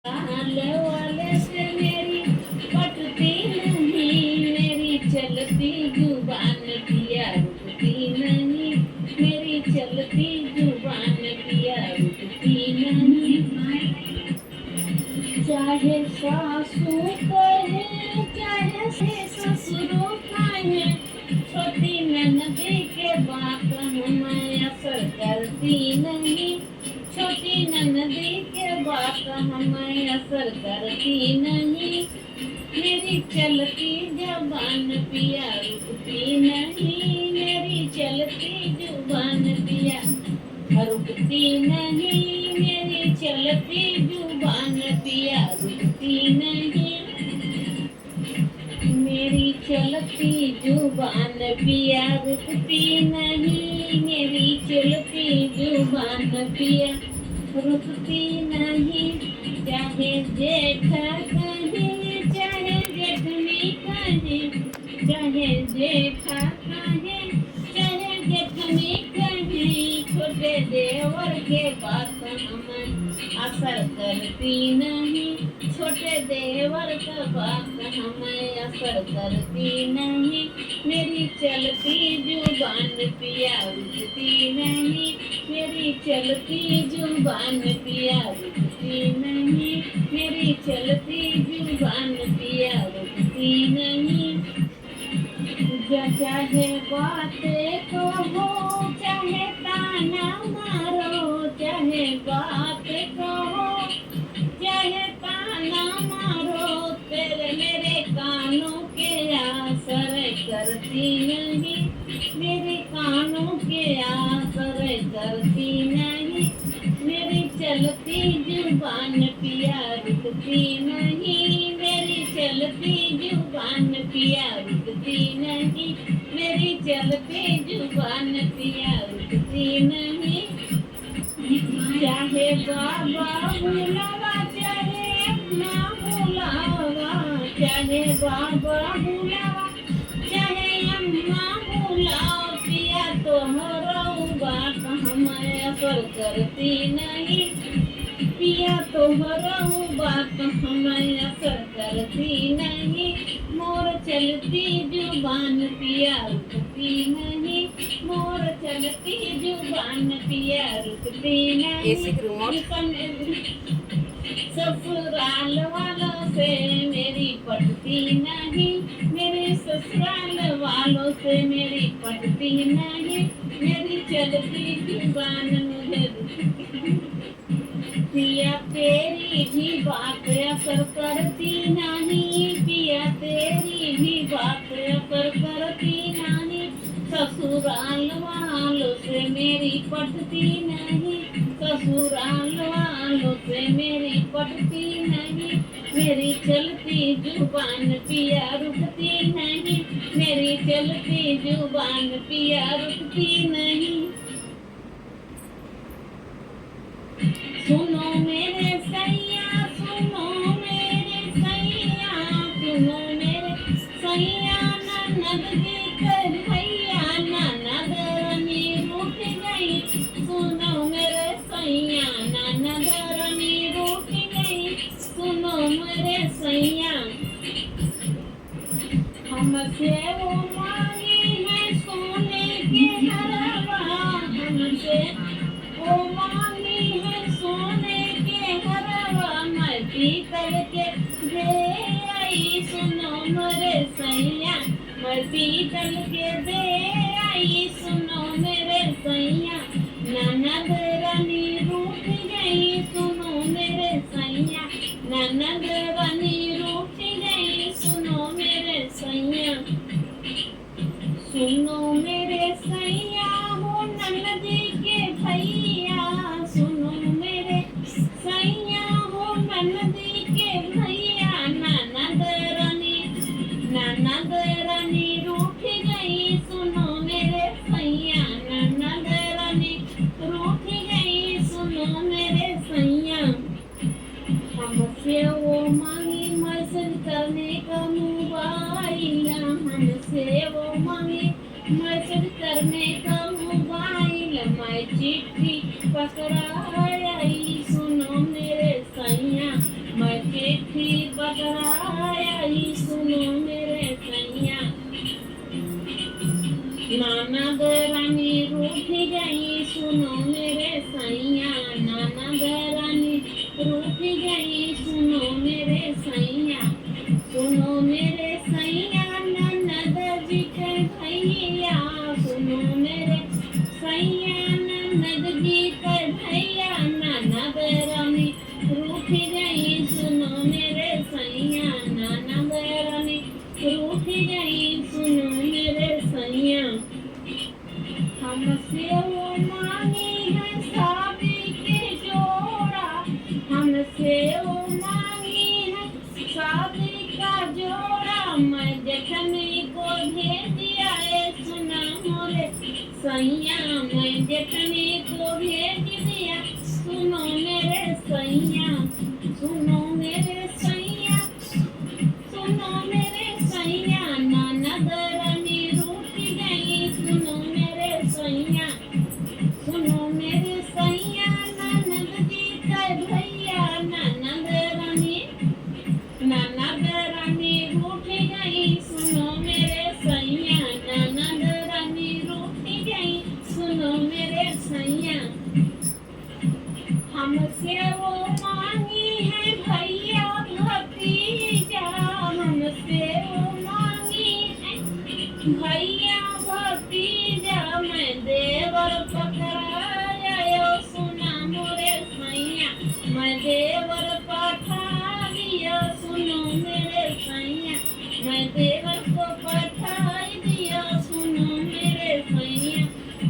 आने वाले से मेरी पटती नहीं, मेरी चलती जुबान पिया रुकती नहीं, मेरी चलती जुबान पिया रुकती नहीं। चाहे सासू कहे चाहे ससुर कहे, छोटी ननदी के बात हमें असर करती नहीं, छोटी ननदी के बात हमें असर करती नहीं। मेरी चलती जुबान पिया रुकती नहीं, मेरी चलती जुबान पिया रुकती नहीं, मेरी चलती जुबान पिया रुकती नहीं, मेरी चलती जुबान पिया रुकती नहीं, मेरी चलती जुबान पिया रुकती नहीं। चाहे जेठा कहे चाहे जेठनी कहे, चाहे जेठा कहे चाहे जेठनी कहे, छोटे देवर के बात हमें असर करती नहीं, छोटे देवर का बात हमें असर करती नहीं। मेरी चलती जुबान पिया रुकती नहीं, मेरी चलती जुबान पिया रुकती नहीं, मेरी चलती जुबान पिया रुकती नहीं। चाहे बातें कहो चाहे ताना मारो, चाहे बात कहो चाहे ताना मारो, तेरे मेरे कानों के असर करती नहीं, मेरे कानों के असर करती नहीं। मेरी चलती जुबान पिया रुकती नहीं, मेरी चलती जुबान पिया रुकती नहीं, मेरी चलती जुबान पिया रुकती नहीं। चाहे बाबा बुलावा चाहे अम्मा बुलावा, चाहे बाबा बुलावा चाहे अम्मा बुलाओ, पिया तोहरा बात हमें असर करती नहीं, पिया तोहरा बात हमें असर करती नहीं। मोर चलती जुबान पिया रुकती नहीं, मोर चलती जुबान पिया रुकती नहीं। ससुराल वालों से मेरी पटती नहीं, मेरे ससुराल वालों से मेरी पटती नहीं, मेरी चलती जुबान मुझे पिया तेरी भी बात असर करती नहीं, पिया तेरी भी बात असर करती नहीं। ससुराल वालों से मेरी पटती नहीं, ससुराल वालों से मेरी पटती नहीं, मेरी चलती जुबान पिया रुकती नहीं, मेरी चलती जुबान पिया रुकती नहीं। सुनो मेरे सैया सुनो मेरे सैया, सुनो मेरे सैया, ननद जी कर भैया ननद रानी रूठ गई, सुनो मेरे सैया ननद रानी रूठ गई, सुनो मेरे सैया। हमसे वो मांगी है सोने के हरवा, हमसे वो मांगी है सोने के हरवा, मैं पीतल के दे आई, सुनो मेरे सैया मैं पीतल के दे आई, सुनो मेरे सैया। ननद रानी रूठ गई, सुनो मेरे सैया, ननद रानी रूठ गई, सुनो मेरे सैया। सुनो मेरे सैया हो ननद के भैया, सुनो मेरे सैया हो ननद के भैया, ननद रानी रूठ गई, सुनो मेरे सैया, ननद रानी रूठ गई, सुनो मेरे सैया। हमसे वो मांगी मैसेज करने का मोबाइल, हमसे वो मांगी मैसेज करने का मोबाइल, मैं चिट्ठी पकड़ाई, सुनो मेरे सैया मैं चिट्ठी पकड़ाई सुनो मेरे सैया ननद रानी रूठ गई सुनो मेरे सैया ननद रानी रूठ गई सुनो मेरे सैया सुनो मेरे सैया ननद जी के भैया सुनो मेरे सैया ननद जी के भैया ननद रानी रूठ गई सुनो मेरे सैया ननद रानी रूठ गई सुनो मेरे सैया हमसे वो मांगी है शादी के जोड़ा हमसे वो मांगी है शादी का जोड़ा मैं देखने को भेज दिया है सुना मोरे सैया मैं देखने को भेज दिया सुनो मेरे सैया सुनो मेरे सैया सुनो मेरे सैया ननद रानी रूठ गई सुनो मेरे सैया सुनो मेरे सैया ननद जी के भैया ननद रानी रूठ गई सुनो मेरे सैया ननद रानी रूठ गई सुनो मेरे सैया हमसे वो मांगी है भैया भतीजा हमसे वो मांगी है भैया भतीजा मैं देवर पकड़ाया सुना मोरे सैया मैं देवर पठा दिया सुनो मेरे सैया मैं देवर को पठा दिया सुनो मेरे सैया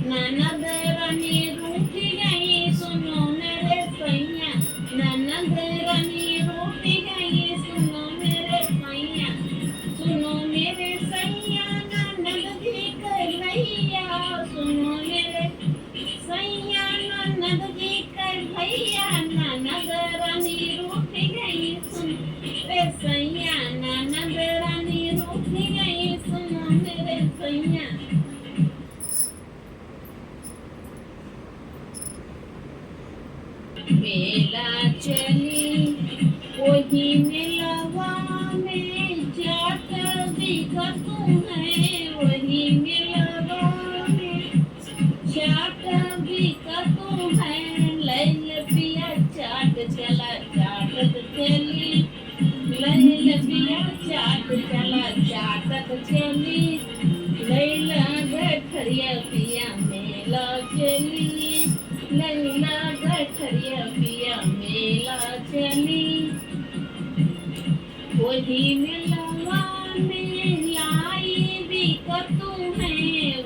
ननद रानी रूठ गई सुनो मेरे सैया ननद रानी रूठ गई सुनो मेरे सैया सुनो मेरे सैया ननद जी के भैया सुनो मेरे सैया ननद जी के भैया ननद रानी रूठ गई सुनो मेरे सैया ननद रानी रूठ गई सुनो मेरे सैया मेला चली वही मेलवा में जाट दिखतू है वही मेलवा में जाट दिखतू है लैल पिया चाट चला चाटत चली लैल पिया चाट चला चाटत चली लैला गठरिया पिया मेला चली लैला गठरिया पिया मेला चली वही मेलवा में लाई बिकतू है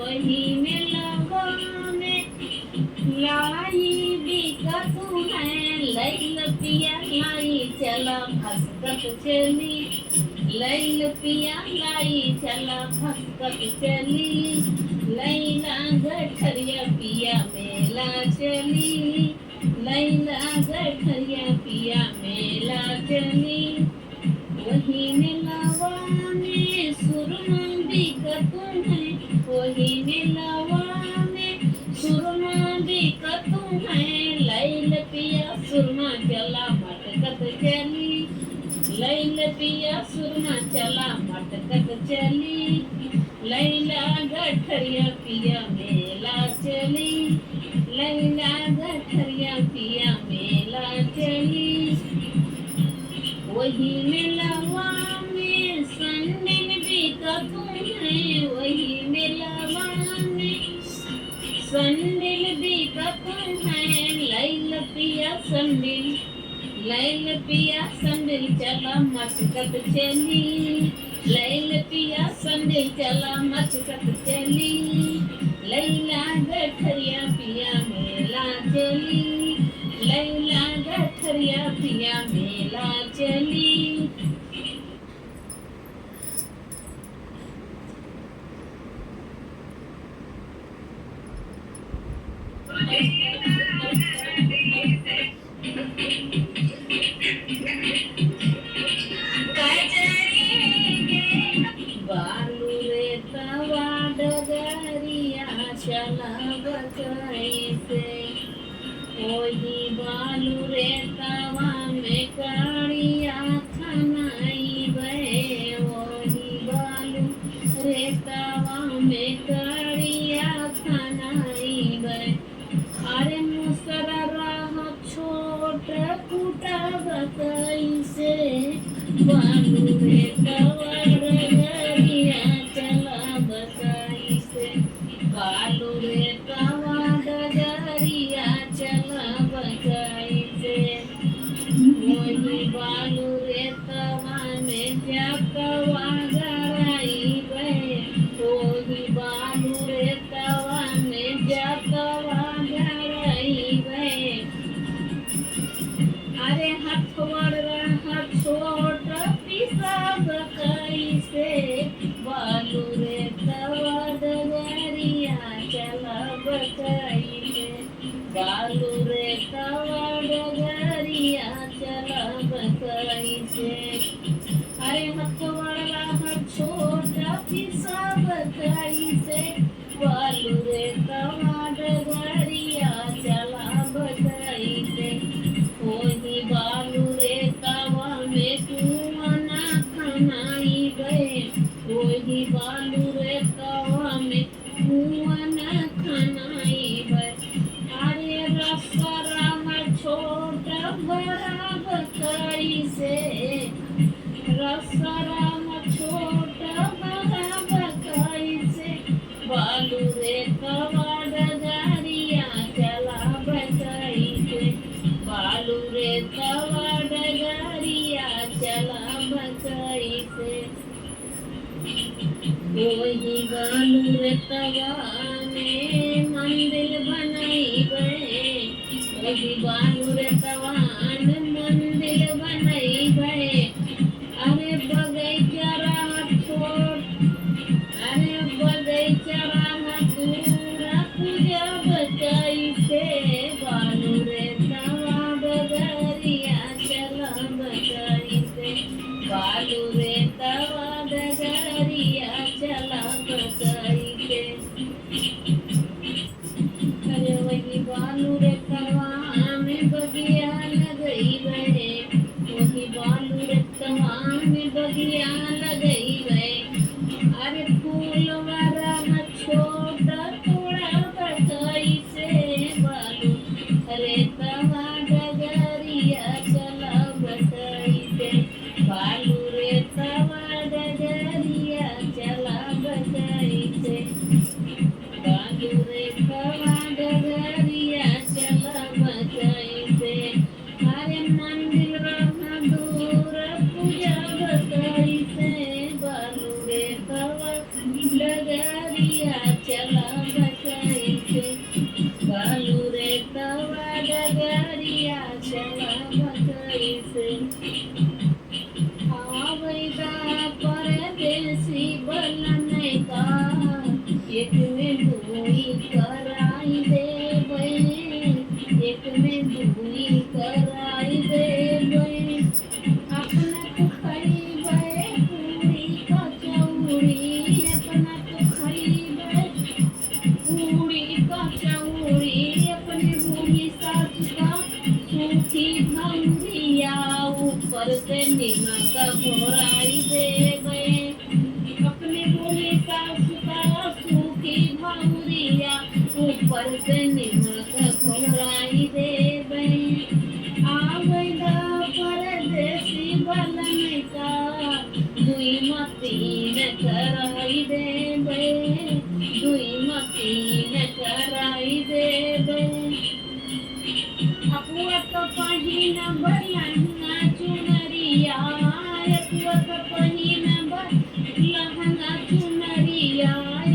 वही मेलवा में लाई बिकतू है लैल पिया लाई चला भसकत चली लैल पिया लाई चला भसकत चली लैला गठरिया पिया मेला चली लैला गठरिया पिया मेला चली वही मेलवा में सुरमा बिकतू है वही मेलवा में सुरमा बिकतू है लैल पिया सुरमा चला मटकत चली लैल पिया सुरमा चला मटकत चली लैला गठरिया पिया मेला चली लैला गठरिया पिया मेला चली वही मेलवा में संदिल बिकतू है वही मेलवा में संदिल बिकतू है लैल पिया संदिल लैल पिया संदिल चला मटकत चली लैल पिया संदिल चला मटकत चली लैला गठरिया पिया मेला चली लैला गठरिया पिया मेला चली बालू रे तवा डगरिया चला कैसे वही बालू रे तवा में काढ़ी कैसे बालू रे तवा डगरिया चलब कैसे बालू रे तवा डगरिया चलब कैसे वही बालू रे तवा में जकवा गराइबे वही बालू रे तवा में जकवा गराइबे अरे हथोड़ रहा छोट पिसाब कैसे बालू रे तवा डगरिया चलब कैसे बालू रे तवा डगरिया चलब कैसे अरे हथोड़ रहा छोट पिसाब कैसे बालू रे तवा डगरिया चलब कैसे वही बालू रे तवा में कुआना खनाइबे वही बालू रे तवा में कुआना खनाइबे अरे रसराम छोट बराब कैसे रसराम छोट बराब कैसे बालू रे तवा डगरिया चलब कैसे बालू रे तवा डगरिया चलब कैसे वही बालू रे तवा में मंदिर बनैबे वही बालू रे तवा में मंदिर बनैबे अरे बगैचा रहा छोट अरे बगैचा रहा पूरा पूजब कैसे बालू रे तवा डगरिया चलब कैसे बालू रे तवा डगरिया चलब कैसे अरे वही बालू रे तवा में बगिया लगैबे वही बालू रे तवा में बगिया लगैबे अरे फूलवा रहा छोट तोड़ब कैसे बालू रे तवा डगरिया चलब कैसे बालू रे तवा डगरिया चलब कैसे बालू रे तवा डगरिया चलब कैसे अरे मंदिर रहा दूर पूजब कैसे बालू रे तवा डगरिया चलब कैसे बालू रे तवा डगरिया चलब कैसे आवेदा परदेसी बलन का एक में दुई कराई देबे एक में दुई कराई देबे अपना तो खइबे पूरी कचौड़ी अपना तो खइबे पूरी कचौड़ी अपने बूढ़ी सास का सूखी भंगिया ऊपर से निमक घोराई देबे अपने बूढ़ी सास का सूखी भंगिया ऊपर से निमक घोराई देबे आवेदा परदेसी बलन का दुई मतीन कराई देबे दुई मतीन कराई देबे अपुआ तो पहिना लहंगा चुनरिया अपुआ तो पहिना लहंगा चुनरिया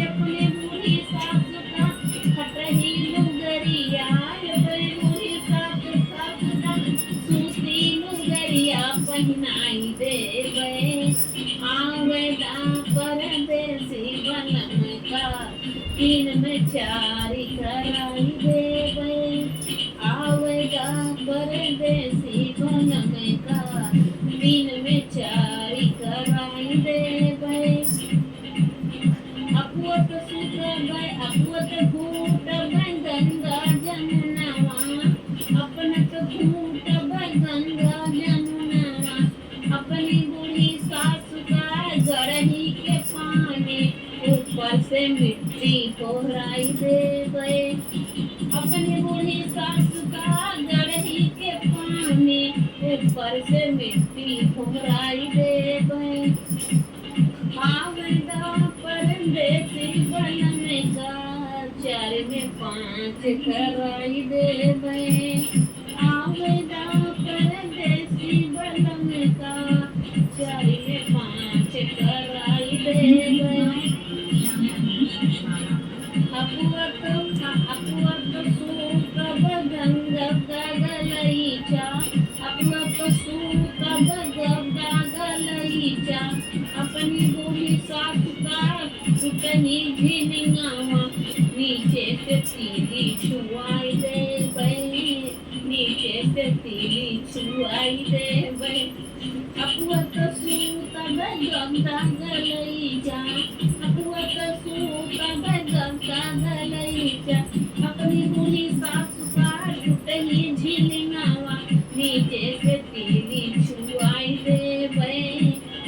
अपने बूढ़ी सास का खटही लुगरिया अपने बूढ़ी सास का सूती लुगरिया पहिनाई देबे आवेदा परदेसी बलन का तीन में चारी कराई देबे आवेदा परदेसी बलन का तीन में चारी कराई देबे अपुअत सुतबे अपुअत घूटबे गंगा जमुनावा अपनत घूटबे गंगा जमुनावा अपनी बूढ़ी सास का गरही के पानी ऊपर से मिट्टी कोराई देबे अपनी बूढ़ी सास का गरही के पानी ऊपर चार से मिट्टी घुमराई दे बे, आवेदा परदेसी बनने का, चार में पाँच कराई दे बे, आवेदा परदेसी बनने का, चार में पाँच कराई दे बे। अपुअत सूत बगंग गगलईचा, अपुअत सूत बगंग गगलईचा, अपनी बोली सासु का टूटनी झिनियावा, नीचे से तीली छुआई दे बे, नीचे से तीली छुआई दे बे, अपुअत सूत बगंग गगलईचा, अपुअत सूत बगंग गगलईचा, अपनी बोली सासु का टूटनी झिनियावा, नीचे से तीली छुआई दे बे,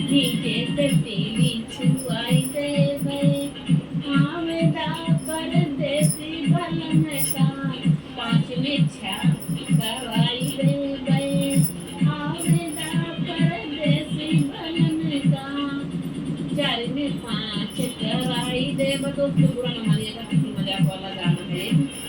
नीचे से तीली छुआई दे बे, आवेदा परदेसी बनने का, पाँच में छह कराई दे बे, आवेदा परदेसी बनने का, चार में पाँच कराई दे बे। दोस्तों बुरा न मानिएगा, हंसी मजाक वाला गाना है।